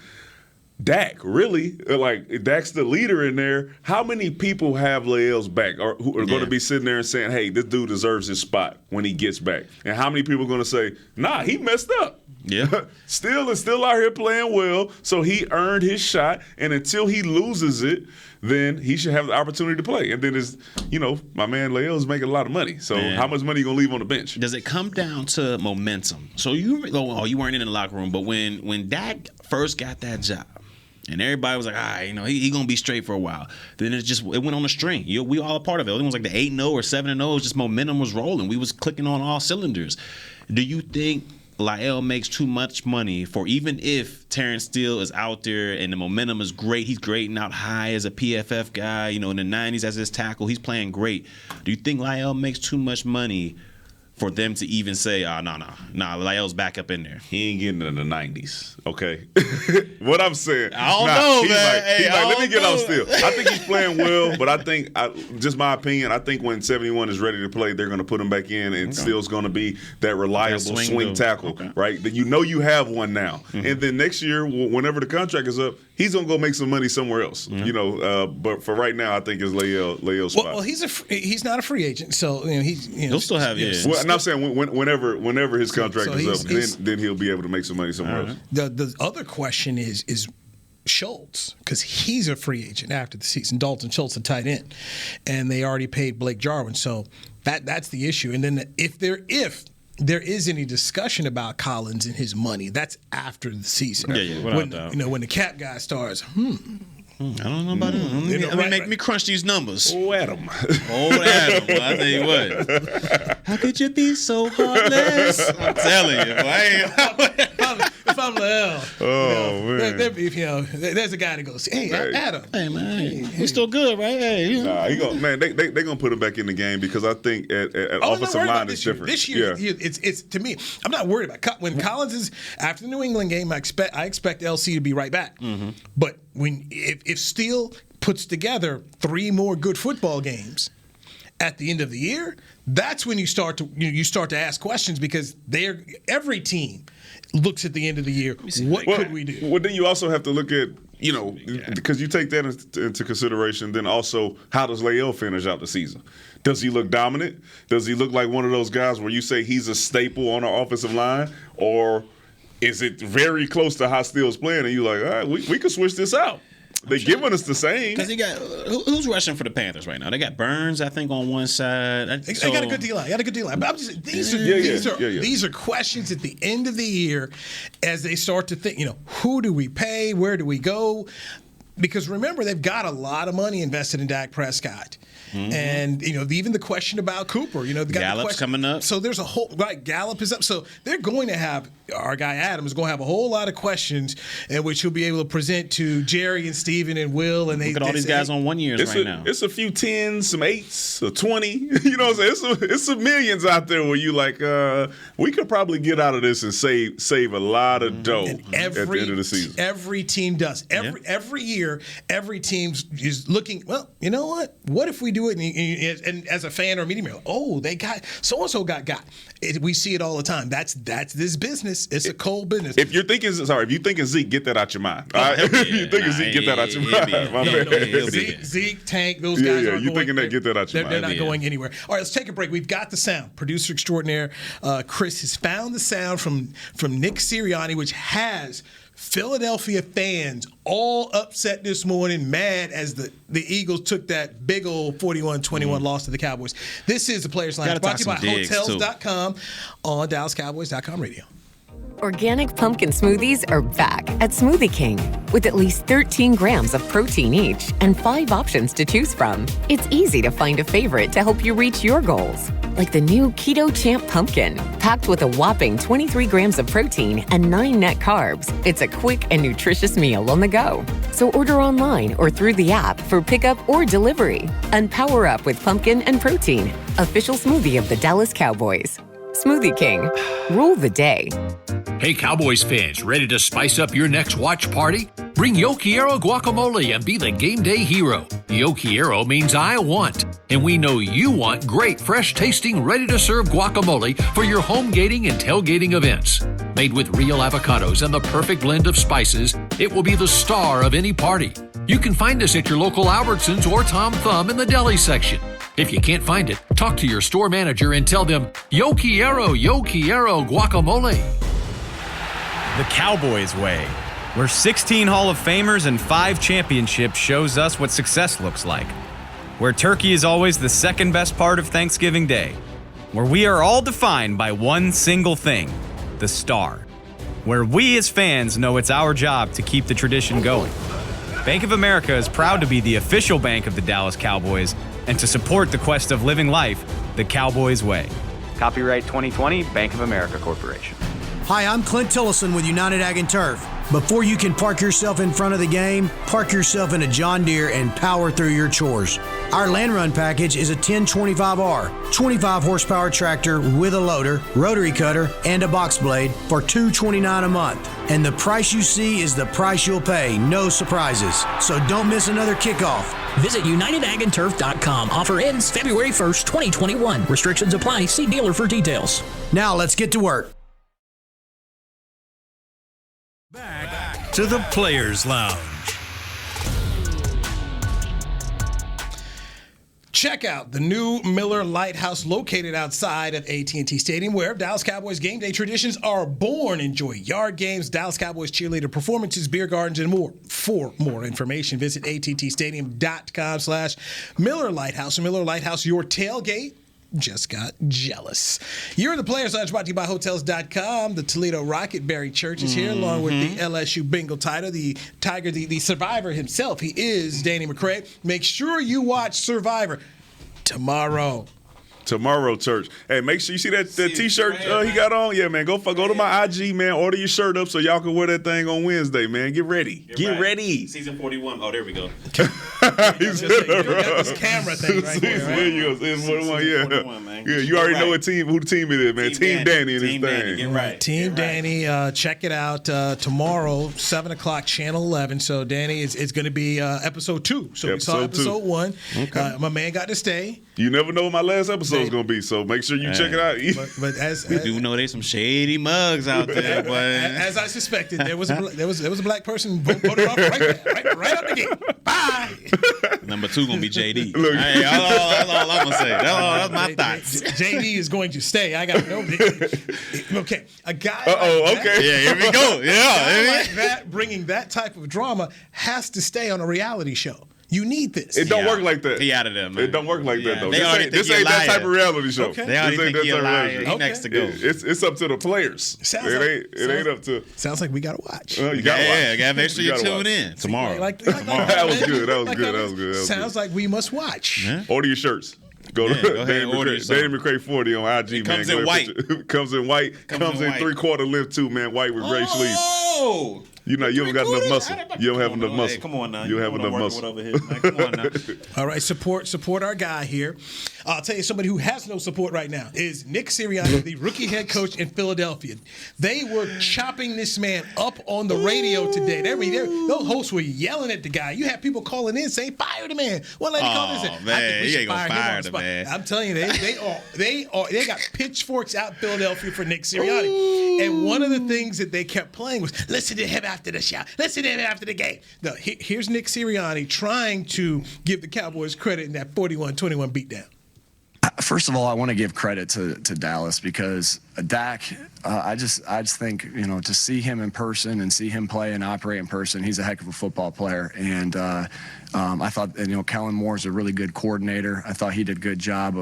Dak, really, like Dak's the leader in there. How many people have Lael's back or who are going to be sitting there and saying, hey, this dude deserves his spot when he gets back? And how many people are going to say, nah, he messed up? Yeah. still out here playing well, so he earned his shot. And until he loses it, then he should have the opportunity to play. And then my man Lael's making a lot of money. So how much money are you going to leave on the bench? Does it come down to momentum? So you weren't in the locker room, but when Dak first got that job, and everybody was like, he gonna be straight for a while. Then it went on a string. We all a part of it. It was like the 8-0 or 7-0. Just momentum was rolling. We was clicking on all cylinders. Do you think Lael makes too much money for even if Terrence Steele is out there and the momentum is great? He's grading out high as a PFF guy. In the 90s as his tackle, he's playing great. Do you think Lael makes too much money for them to even say, Lael's back up in there? He ain't getting in the 90s, okay? What I'm saying. I don't know, man. He's like, let me get out still. I think he's playing well, but I think, just my opinion, I think when 71 is ready to play, they're going to put him back in, and Steele's going to be that reliable swing tackle, right? That you have one now. And then next year, whenever the contract is up, he's going to go make some money somewhere else, but for right now, I think it's Lael's spot. Well, he's not a free agent, so he'll still have I'm saying whenever his contract is up, then he'll be able to make some money somewhere else. The other question is Schultz, because he's a free agent after the season. Dalton Schultz, a tight end, and they already paid Blake Jarwin, so that's the issue. And then if there is any discussion about Collins and his money, that's after the season. When the cap guy starts. I don't know about it. Make me crunch these numbers. Oh, Adam. I tell you what. How could you be so heartless? I'm telling you, boy. If I'm there's a guy that goes, "Hey, Adam, hey man, he's still good, right? Hey, nah, they're gonna put him back in the game because I think at offensive line is different. This year, it's to me, I'm not worried about when Collins is after the New England game. I expect LC to be right back, but if Steele puts together 3 more good football games at the end of the year, that's when you start to ask questions, because every team looks at the end of the year. What could we do? Well, then you also have to look at, because you take that into consideration, then also how does Lael finish out the season? Does he look dominant? Does he look like one of those guys where you say he's a staple on our offensive line? Or is it very close to how Steele's playing and you're like, all right, we could switch this out? They're giving us the same. Because who's rushing for the Panthers right now? They got Burns, I think, on one side. They got a good D line. But I'm just these are questions at the end of the year as they start to think. Who do we pay? Where do we go? Because remember, they've got a lot of money invested in Dak Prescott. And even the question about Cooper, Gallup's coming up. So there's a whole Gallup is up. So they're going to have our guy Adam is going to have a whole lot of questions, in which he'll be able to present to Jerry and Steven and Will. And look at all these guys on 1 year right now. It's a few 10s, some 8s, a 20. You know what I'm saying? It's some millions out there where you like, we could probably get out of this and save a lot of dough at the end of the season. Every team does. Every year, every team is looking. Well, you know what? What if we do it? And as a fan or media member, they got so and so got. We see it all the time. That's this business. It's a cold business. If you're thinking Zeke, get that out your mind. If you're thinking Zeke, get that out your mind. Zeke, Tank, those guys aren't you thinking that, get that out your mind. They're not going anywhere. All right, let's take a break. We've got the sound. Producer extraordinaire Chris has found the sound from Nick Sirianni, which has Philadelphia fans all upset this morning, mad as the Eagles took that big old 41-21 loss to the Cowboys. This is the Players Lounge, brought to you by Hotels.com on DallasCowboys.com radio. Organic pumpkin smoothies are back at Smoothie King with at least 13 grams of protein each and 5 options to choose from. It's easy to find a favorite to help you reach your goals, like the new Keto Champ Pumpkin, packed with a whopping 23 grams of protein and 9 net carbs. It's a quick and nutritious meal on the go. So order online or through the app for pickup or delivery. And power up with pumpkin and protein. Official smoothie of the Dallas Cowboys. Smoothie King. Rule the day. Hey, Cowboys fans, ready to spice up your next watch party? Bring Yo Quiero guacamole and be the game day hero. Yo Quiero means I want, and we know you want great, fresh-tasting, ready-to-serve guacamole for your home gating and tailgating events. Made with real avocados and the perfect blend of spices, it will be the star of any party. You can find us at your local Albertsons or Tom Thumb in the deli section. If you can't find it, talk to your store manager and tell them, Yo Quiero guacamole. The Cowboys way, where 16 Hall of Famers and 5 championships shows us what success looks like. Where turkey is always the second best part of Thanksgiving Day. Where we are all defined by one single thing, the star. Where we as fans know it's our job to keep the tradition going. Bank of America is proud to be the official bank of the Dallas Cowboys and to support the quest of living life the Cowboys way. Copyright 2020, Bank of America Corporation. Hi, I'm Clint Tillison with United Ag and Turf. Before you can park yourself in front of the game, park yourself in a John Deere and power through your chores. Our Land Run package is a 1025R, 25 horsepower tractor with a loader, rotary cutter, and a box blade for $229 a month. And the price you see is the price you'll pay, no surprises. So don't miss another kickoff. Visit UnitedAgAndTurf.com. Offer ends February 1st, 2021. Restrictions apply. See dealer for details. Now let's get to work. Back to the Players Lounge. Check out the new Miller Lighthouse located outside of AT&T Stadium, where Dallas Cowboys game day traditions are born. Enjoy yard games, Dallas Cowboys cheerleader performances, beer gardens, and more. For more information, visit attstadium.com/Miller Lighthouse. Miller Lighthouse, your tailgate just got jealous. You're in the Players Lounge, brought to you by Hotels.com. The Toledo Rocket, Barry Church, is here, along with the LSU Bengal Tiger, the survivor himself. He is Danny McCray. Make sure you watch Survivor tomorrow. Tomorrow, Church. Hey, make sure you see that T-shirt he got on. Yeah, man. Go to my IG, man. Order your shirt up so y'all can wear that thing on Wednesday, man. Get ready. Get ready. Season 41. Oh, there we go. He's got this camera thing right there. Right? There you go. Season 41, yeah. 41, man. Yeah, you already know who the team it is, man. Team Danny and his thing. Get right. Team Danny. Check it out tomorrow, 7 o'clock, Channel 11. So, Danny, it's going to be episode 2. So, we saw episode 1. Okay. My man got to stay. You never know what my last episode is going to be, so make sure you check it out. But we do know there's some shady mugs out there, but as I suspected, there was a black person voted off right out the gate. Bye. Number 2 gonna be JD. Hey, that's all I'm gonna say. That's my thoughts. JD is going to stay. I got to know. Okay, a guy. Okay. Yeah, here we go. Yeah, like that, bringing that type of drama has to stay on a reality show. You need this. It don't work like that. He out of there, man. It don't work like that, though. This ain't that type of reality show. Okay. They already think he's a liar. He next to go. It's up to the players. It ain't up to. Sounds like we got to watch. You got to watch. Yeah, got to make sure you tune in tomorrow. Tomorrow. That was good. Sounds like we must watch. Yeah. Order your shirts. Go to Danny McCray 40 on IG, man. Comes in white. Comes in white. Comes in 3/4 length too, man. White with gray sleeves. Oh. You haven't got enough muscle. You don't have enough muscle. Hey, come on now. You don't have enough muscle. Over here, man. Come on now. All right, support our guy here. I'll tell you, somebody who has no support right now is Nick Sirianni, the rookie head coach in Philadelphia. They were chopping this man up on the radio today. Those hosts were yelling at the guy. You had people calling in saying, "Fire the man." One lady called in and said, man, "I think we should fire the man." I'm telling you, they got pitchforks out Philadelphia for Nick Sirianni. And one of the things that they kept playing was, "Listen to him after the shot. Listen to him after the game." No, here's Nick Sirianni trying to give the Cowboys credit in that 41-21 beatdown. First of all, I want to give credit to Dallas because Dak, I just think, to see him in person and see him play and operate in person, he's a heck of a football player. And I thought, Kellen Moore's a really good coordinator. I thought he did a good job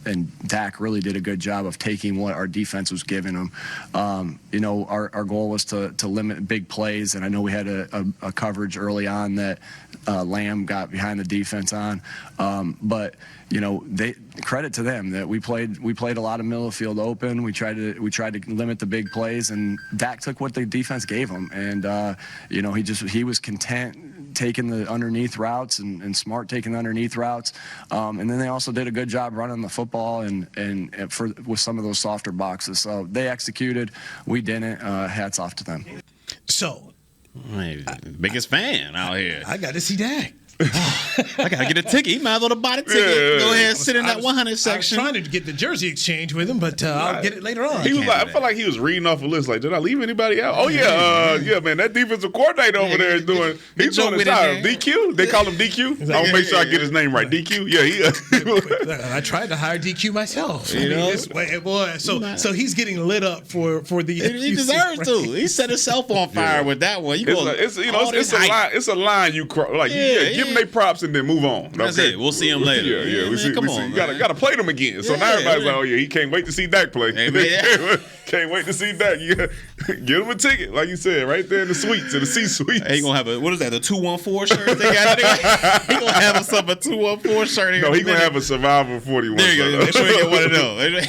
and Dak really did a good job of taking what our defense was giving him. Our goal was to limit big plays, and I know we had a coverage early on that Lamb got behind the defense on. But credit to them that we played a lot of middle of field open. We tried to limit the big plays, and Dak took what the defense gave him, and he was content taking the underneath routes and Smart taking the underneath routes, and then they also did a good job running the football and with some of those softer boxes. So they executed, we didn't. Hats off to them. So, biggest fan out here. I got to see Dak. I gotta get a ticket. He might as well buy the ticket. Yeah. Go ahead and sit in that 100 section. I was trying to get the jersey exchange with him, but I'll get it later on. He was I felt like he was reading off a list. Like, did I leave anybody out? Oh yeah, man. That defensive coordinator over there is doing. He's doing his job. DQ. They call him DQ. I'll make sure I get his name right. DQ. Yeah, I tried to hire DQ myself. So he's getting lit up for the. He deserves to. He set himself on fire with that one. It's a line you like. Give them their props and then move on. That's it. We'll see him later. Come on. You gotta play them again. So now everybody's like, oh yeah, he can't wait to see Dak play. Can't wait to see Dak. Give him a ticket, like you said, right there in the suites, in the C-suites. He gonna have the 214 shirt they got there. He gonna have himself a 214 shirt. No, he gonna have a Survivor 41. There you go. Make sure you get one of those.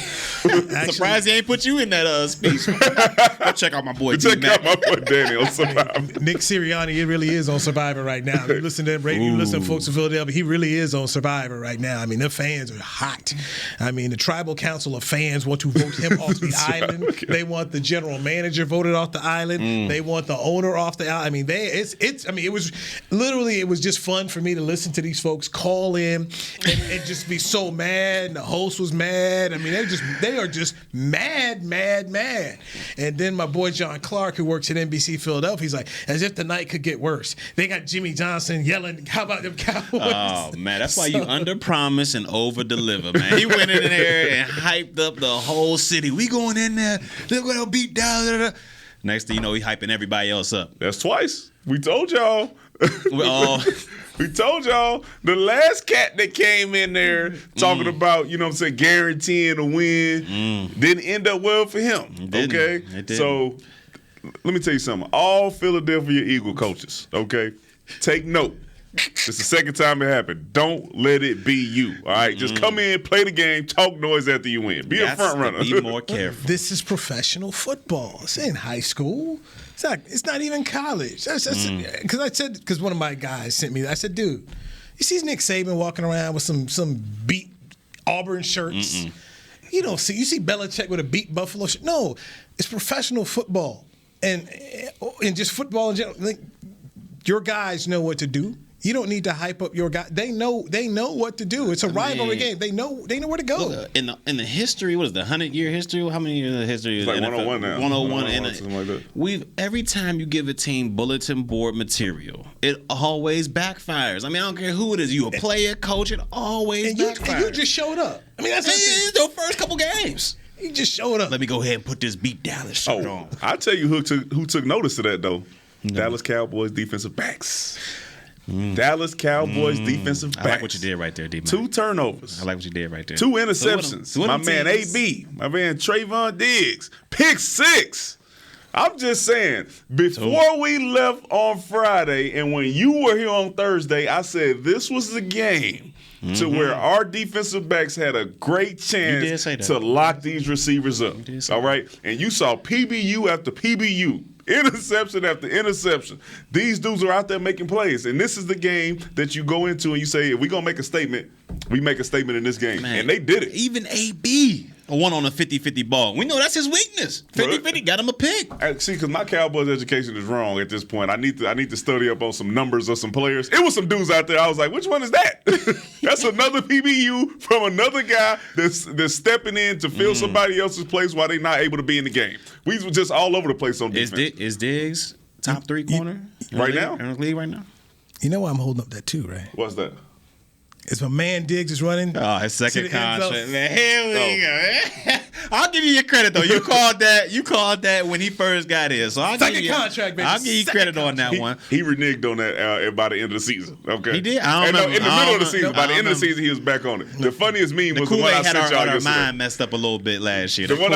Surprised he ain't put you in that speech. Go check out my boy. Check out my boy Danny on Survivor. Nick Sirianni, it really is on Survivor right now. You listen to him, you listen to folks in Philadelphia. He really is on Survivor right now. I mean, the fans are hot. I mean, the tribal council of fans want to vote him off the island. Okay. They want the general manager voted off the island. They want the owner off the island. I mean, it was just fun for me to listen to these folks call in and just be so mad. And the host was mad. I mean, they're They are just mad. And then my boy John Clark, who works at NBC Philadelphia, he's like, as if the night could get worse. They got Jimmy Johnson yelling, how about them Cowboys? Oh, man, that's why you under-promise and over-deliver, man. He went in there and hyped up the whole city. We going in there. They're going to beat down. Next thing you know, he hyping everybody else up. That's twice. We told y'all. We told y'all the last cat that came in there talking about, you know what I'm saying, guaranteeing a win didn't end up well for him. Okay? So let me tell you something. All Philadelphia Eagle coaches, okay, take note. It's the second time it happened. Don't let it be you. All right? Just come in, play the game, talk noise after you win. Be a front runner. Be more careful. This is professional football. This ain't high school. It's not even college. Because one of my guys sent me, I said, dude, you see Nick Saban walking around with some beat Auburn shirts? You don't see. You see Belichick with a beat Buffalo shirt? No, it's professional football. And just football in general. Like, your guys know what to do. You don't need to hype up your guy. They know what to do. It's a rivalry game. They know where to go. Look, in the history, what is the 100-year history? How many years of history is like the NFL? 101 now. 101 something like that. Every time you give a team bulletin board material, it always backfires. I mean, I don't care who it is. You a player, coach, it always backfires. And you just showed up. I mean, it's your first couple games. You just showed up. Let me go ahead and put this beat Dallas shirt on. I'll tell you who took notice of that, though. Dallas Cowboys defensive backs. Dallas Cowboys defensive backs. I like what you did right there, D-Man. 2 turnovers. I like what you did right there. 2 interceptions. My man AB. My man Trayvon Diggs. Pick 6. I'm just saying, before we left on Friday and when you were here on Thursday, I said this was the game to where our defensive backs had a great chance to lock these receivers up. All right? And you saw PBU after PBU. Interception after interception. These dudes are out there making plays. And this is the game that you go into and you say, if we're going to make a statement, we make a statement in this game. Man, and they did it. Even AB won on a 50-50 ball. We know that's his weakness. 50-50 got him a pick. See, because my Cowboys education is wrong at this point. I need to study up on some numbers of some players. It was some dudes out there. I was like, which one is that? That's another PBU from another guy that's stepping in to fill somebody else's place while they're not able to be in the game. We were just all over the place on defense. Is Diggs top 3 corner right now? In the league right now? You know why I'm holding up that too, right? What's that? It's my man Diggs is running. Oh, his second contract. Man, here we go. I'll give you your credit though. You called that when he first got here. So I'll give you contract, baby. I'll give you credit on that one. He reneged on that by the end of the season. Okay, he did. I don't remember. In the middle of the season, by the end of the season, he was back on it. The funniest meme was the one I sent y'all yesterday. Our mind messed up a little bit last year. The one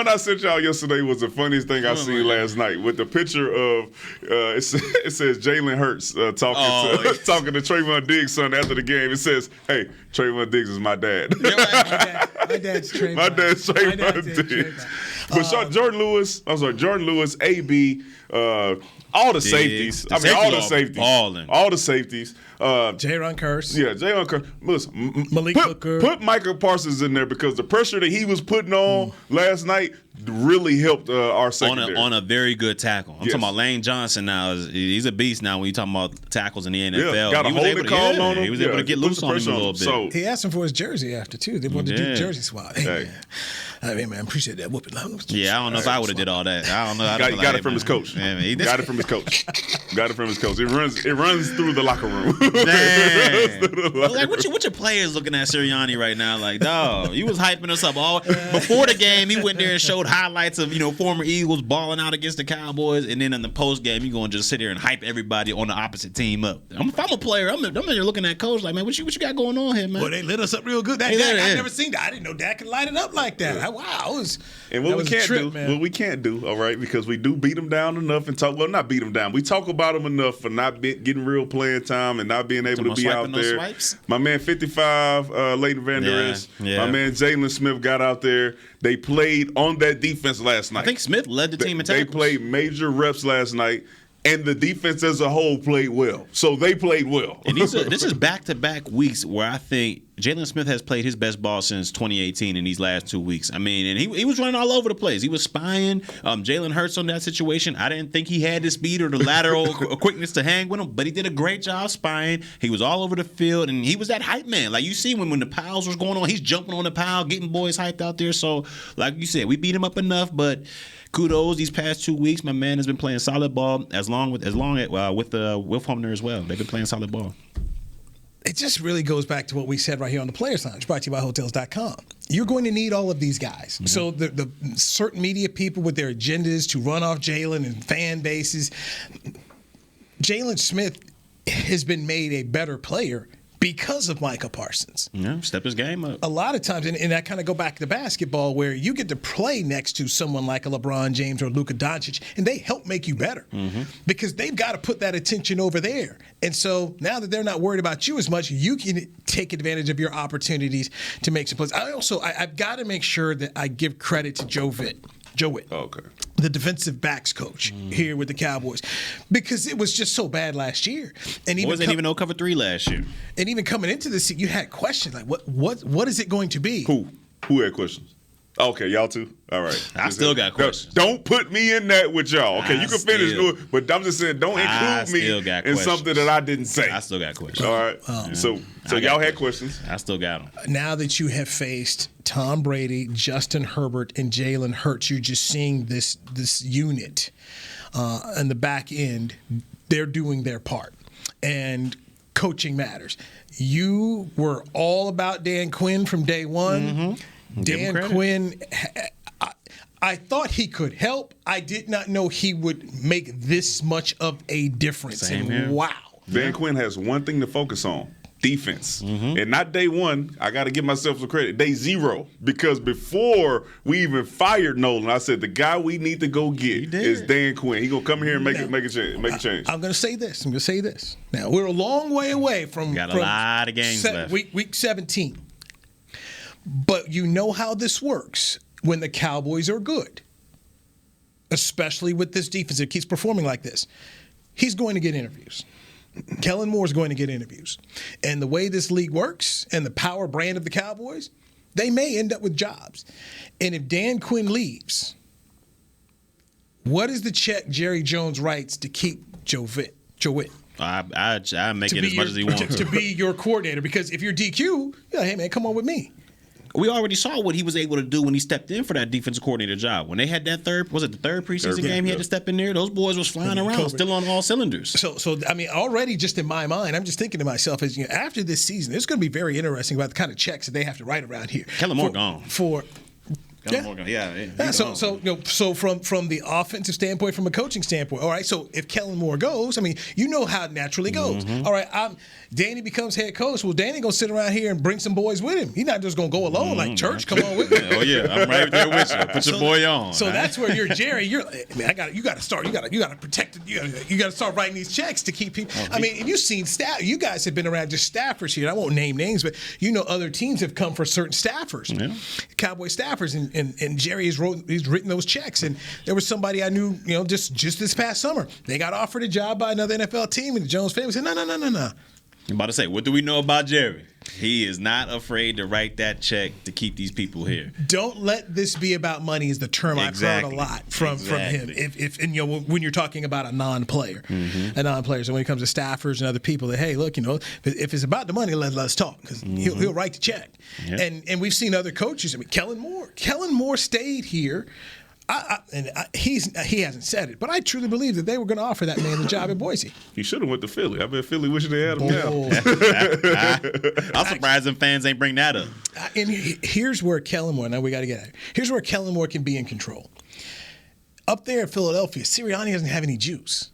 I sent y'all yesterday was the funniest thing I seen last night with the picture of it says Jalen Hurts talking to Trayvon Diggs' son after the game. It says, "Hey, Trayvon Diggs is my dad." My dad's Trayvon. My dad's Trayvon Diggs. But Jordan Lewis, AB, all the safeties. All the safeties. All the safeties. Jaron Kearse. Yeah, Jaron Kearse. Listen, Malik Hooker. Put Michael Parsons in there because the pressure that he was putting on last night really helped our secondary. On a very good tackle. I'm talking about Lane Johnson now. He's a beast now when you're talking about tackles in the NFL. Yeah, got a holding call on him. He was able to get loose on him a little bit. So, he asked him for his jersey after, too. They wanted to do jersey swap. Hey, man, appreciate that whooping. Yeah, I don't know if I would have did all that. I don't know. Got it from his coach. Got it from his coach. It runs through the locker room. Like what your players looking at Sirianni right now? Like, dog, you was hyping us up all before the game. He went there and showed highlights of former Eagles balling out against the Cowboys, and then in the post game, you gonna just sit here and hype everybody on the opposite team up. If I'm a player, I'm in there looking at coach like, man, what you got going on here, man? Well, they lit us up real good. I've never seen that. I didn't know Dak could light it up like that. Wow, what we can't do, all right, because we do beat them down enough and talk. Well, not beat them down. We talk about them enough for not getting real playing time and not being able to be out there. My man 55, Leighton Van Der Esch. My man Jalen Smith got out there. They played on that defense last night. I think Smith led the team in tackles. They played major reps last night, and the defense as a whole played well. So they played well. And this is back-to-back weeks where I think Jalen Smith has played his best ball since 2018 in these last 2 weeks. I mean, and he was running all over the place. He was spying. Jalen Hurts on that situation. I didn't think he had the speed or the lateral quickness to hang with him, but he did a great job spying. He was all over the field, and he was that hype man. Like you see when the piles was going on, he's jumping on the pile, getting boys hyped out there. So, like you said, we beat him up enough, but kudos these past 2 weeks. My man has been playing solid ball with Homner as well. They've been playing solid ball. It just really goes back to what we said right here on the Players Lounge, brought to you by Hotels.com. You're going to need all of these guys. Mm-hmm. So the certain media people with their agendas to run off Jalen and fan bases. Jalen Smith has been made a better player because of Micah Parsons. Yeah, step his game up. A lot of times, and I kind of go back to basketball where you get to play next to someone like a LeBron James or Luka Doncic, and they help make you better because they've got to put that attention over there. And so now that they're not worried about you as much, you can take advantage of your opportunities to make some plays. I've got to make sure that I give credit to Joe Witt. Okay. The defensive backs coach here with the Cowboys, because it was just so bad last year. And wasn't even no cover 3 last year. And even coming into this, you had questions like, what is it going to be? Who had questions? Okay, y'all too? All right. I still got questions. Don't put me in that with y'all. Okay, you can finish, but I'm just saying don't include me in something that I didn't say. I still got questions. All right. So y'all had questions. I still got them. Now that you have faced Tom Brady, Justin Herbert, and Jalen Hurts, you're just seeing this unit on the back end. They're doing their part. And coaching matters. You were all about Dan Quinn from day one. Mm-hmm. Dan Quinn, I thought he could help. I did not know he would make this much of a difference. Same here. Wow. Dan Quinn has one thing to focus on. Defense. And not day one. I got to give myself some credit. Day 0. Because before we even fired Nolan, I said the guy we need to go get is Dan Quinn. He's going to come here and make a change. I'm going to say this. Now, we're a long way away from a lot of games left. Week 17. But you know how this works when the Cowboys are good, especially with this defense. It keeps performing like this. He's going to get interviews. Kellen Moore's going to get interviews. And the way this league works and the power brand of the Cowboys, they may end up with jobs. And if Dan Quinn leaves, what is the check Jerry Jones writes to keep Joe Witt? I make it as much as he wants. To be your coordinator. Because if you're DQ, hey, man, come on with me. We already saw what he was able to do when he stepped in for that defensive coordinator job. When they had that third preseason game he had to step in there, those boys was flying around, still on all cylinders. So I mean, already just in my mind, I'm just thinking to myself, as after this season, it's going to be very interesting about the kind of checks that they have to write around here. Kellen Moore gone. So from the offensive standpoint, from a coaching standpoint, all right. So if Kellen Moore goes, I mean, you know how it naturally goes. All right, Danny becomes head coach. Well, Danny gonna sit around here and bring some boys with him. He's not just gonna go alone like Church. Come on with me. Oh yeah, I'm right there with you. Put your boy on. So that's where you're Jerry. You got to start. You got to protect it. You got to start writing these checks to keep people. I mean, you've seen staff. You guys have been around just staffers here. I won't name names, but other teams have come for certain staffers, Cowboy staffers, and Jerry he's written those checks. And there was somebody I knew, just this past summer, they got offered a job by another NFL team, and the Jones family said, no. I'm about to say, what do we know about Jerry? He is not afraid to write that check to keep these people here. Don't let this be about money is the term I've heard a lot from him. If when you're talking about a non-player, So when it comes to staffers and other people, that hey, look, if it's about the money, let's talk because he'll write the check. Yep. And we've seen other coaches. I mean, Kellen Moore stayed here. He hasn't said it, but I truly believe that they were going to offer that man the job at Boise. He should have went to Philly. I bet Philly wishing they had him now. I'm surprised them fans ain't bring that up. And here's where Kellen Moore, now we got to get at it. Here's where Kellen Moore can be in control. Up there in Philadelphia, Sirianni doesn't have any juice.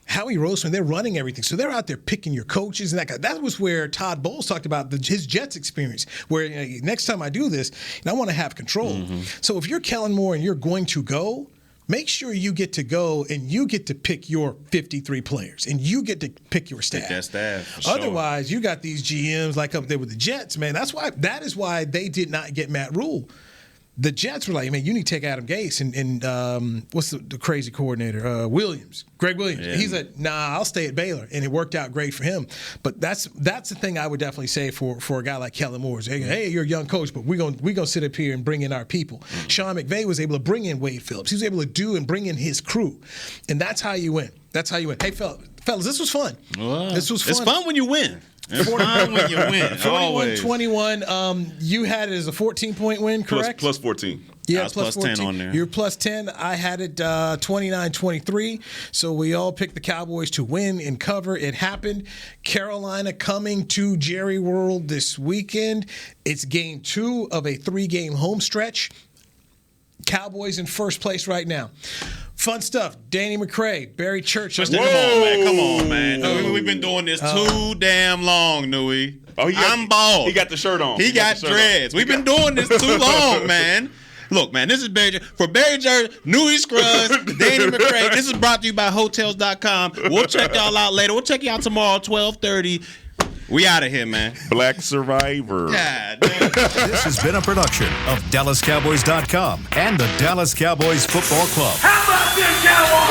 Howie Roseman, they're running everything. So they're out there picking your coaches. And that was where Todd Bowles talked about his Jets experience, where next time I do this, I want to have control. So if you're Kellen Moore and you're going to go, make sure you get to go and you get to pick your 53 players and you get to pick your staff. Pick that staff. Otherwise, you got these GMs like up there with the Jets, man. That is why they did not get Matt Rule. the Jets were like, man, you need to take Adam Gase and what's the crazy coordinator? Greg Williams. Yeah. He said, nah, I'll stay at Baylor. And it worked out great for him. But that's the thing I would definitely say for a guy like Kellen Moore. Hey, you're a young coach, but we're gonna sit up here and bring in our people. Sean McVay was able to bring in Wade Phillips. He was able to do and bring in his crew. And that's how you win. Hey, fellas, this was fun. This was fun. It's fun when you win. It's fun when you win. 41-21. You had it as a 14-point win, correct? Plus 14. Yeah, I was plus 10 on there. You're plus 10. I had it 29-23. So we all picked the Cowboys to win and cover. It happened. Carolina coming to Jerry World this weekend. It's game 2 of a 3-game home stretch. Cowboys in first place right now. Fun stuff. Danny McCray, Barry Church. Come on, man. We've been doing this too damn long, Newy. I'm bald. He got the shirt on. He got dreads. We've been doing this too long, man. Look, man, this is Barry. For Barry Church, Newy Scruggs, Danny McCray. This is brought to you by Hotels.com. We'll check y'all out later. We'll check you out tomorrow, 12:30. We out of here, man. Black Survivor. Yeah. This has been a production of DallasCowboys.com and the Dallas Cowboys Football Club. How about this, Cowboys?